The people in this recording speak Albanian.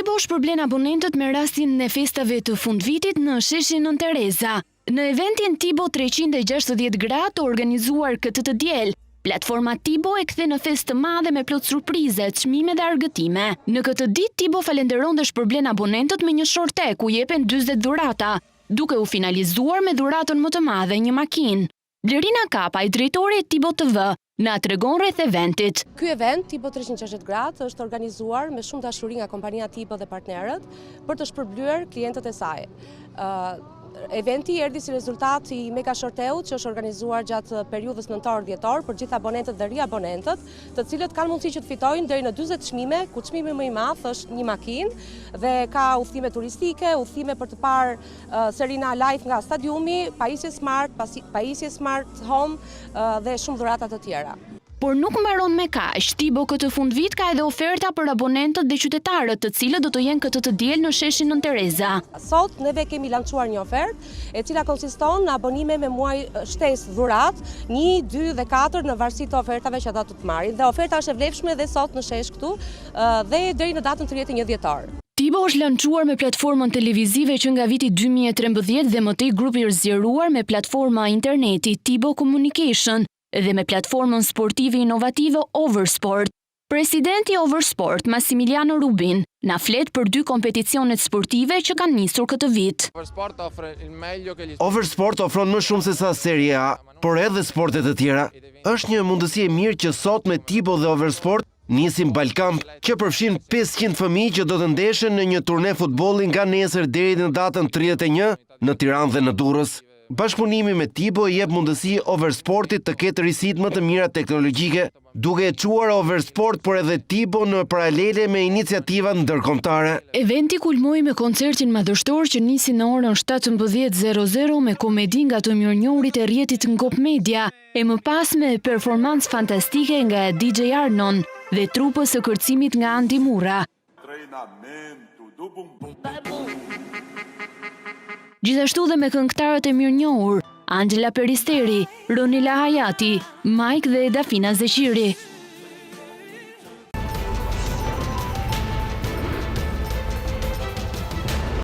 Tibo shpërblen abonentët me rastin e festave të fundvitit në sheshin Nën Tereza. Në eventin Tibo 360 gradë të organizuar këtë të diel, platforma Tibo e kthe në festë të madhe me plot surprize, çmime dhe argëtime. Në këtë ditë Tibo falenderon dhe shpërblen abonentët me një shorte ku jepen 40 dhurata, duke u finalizuar me dhuratën më të madhe, një makinë. Blerina Kapaj, drejtore e Tibo TV, na tregon rreth eventit. Ky event Tibo 360 gradë është organizuar me shumë dashuri nga kompania Tibo dhe partnerët për të shpërblyer klientët e saj. Eventi erdhi si rezultat i mega shorteut që është organizuar gjatë periudhës nëntor-dhjetor për gjithë abonentët dhe riabonentët, të cilët kanë mundësi që të fitojnë deri në 40 çmime, ku çmimi më i madh është një makinë dhe ka udhëtime turistike, udhëtime për të parë serina live nga stadiumi, pajisje smart home dhe shumë dhurata të tjera. Por nuk mbaron me kaq, Tibo këtë fundvit ka edhe oferta për abonentët dhe qytetarët, të cilët do të jenë këtë të diel në sheshin Nën Tereza. Sot neve kemi lançuar një ofertë, e cila konsiston në abonime me muaj shtesë dhurat, 1, 2 dhe 4 në varësi të ofertave që ata do të marrin. Dhe oferta është e vlefshme dhe sot në shesh këtu dhe deri në datën 31 dhjetor. Tibo është lançuar me platformën televizive që nga viti 2013 dhe më tej grupi është zgjeruar me platforma interneti Tibo Communication dhe me platformën sportive inovative Oversport. Presidenti Oversport, Massimiliano Rubin, na flet për 2 kompeticionet sportive që kanë nisur këtë vit. Oversport ofron më shumë se sa Serie A, por edhe sportet e tjera. Është një mundësi e mirë që sot me Tibo dhe Oversport nisim Balkamp, që përfshin 500 fëmijë që do të ndeshen në një turne futbolli nga nesër deri në datën 31 në Tiranë dhe në Durrës. Bashkëpunimi me Tibo jep mundësi Oversportit të ketë risit më të mira teknologjike, duke e quar Oversport por edhe Tibo në paralele me iniciativa ndërkombëtare. Eventi kulmoi me koncertin madhështor që nisi në orën 17:00 me komedi nga të mirënjohurit e rrjetit Ngop Media, e më pas me performancë fantastike nga DJ Arnon dhe trupës së kërcimit nga Andi Murra. Gjithashtu dhe me këngëtarët e mirënjohur, Angela Peristeri, Ronila Hayati, Mike dhe Dafina Zeqiri.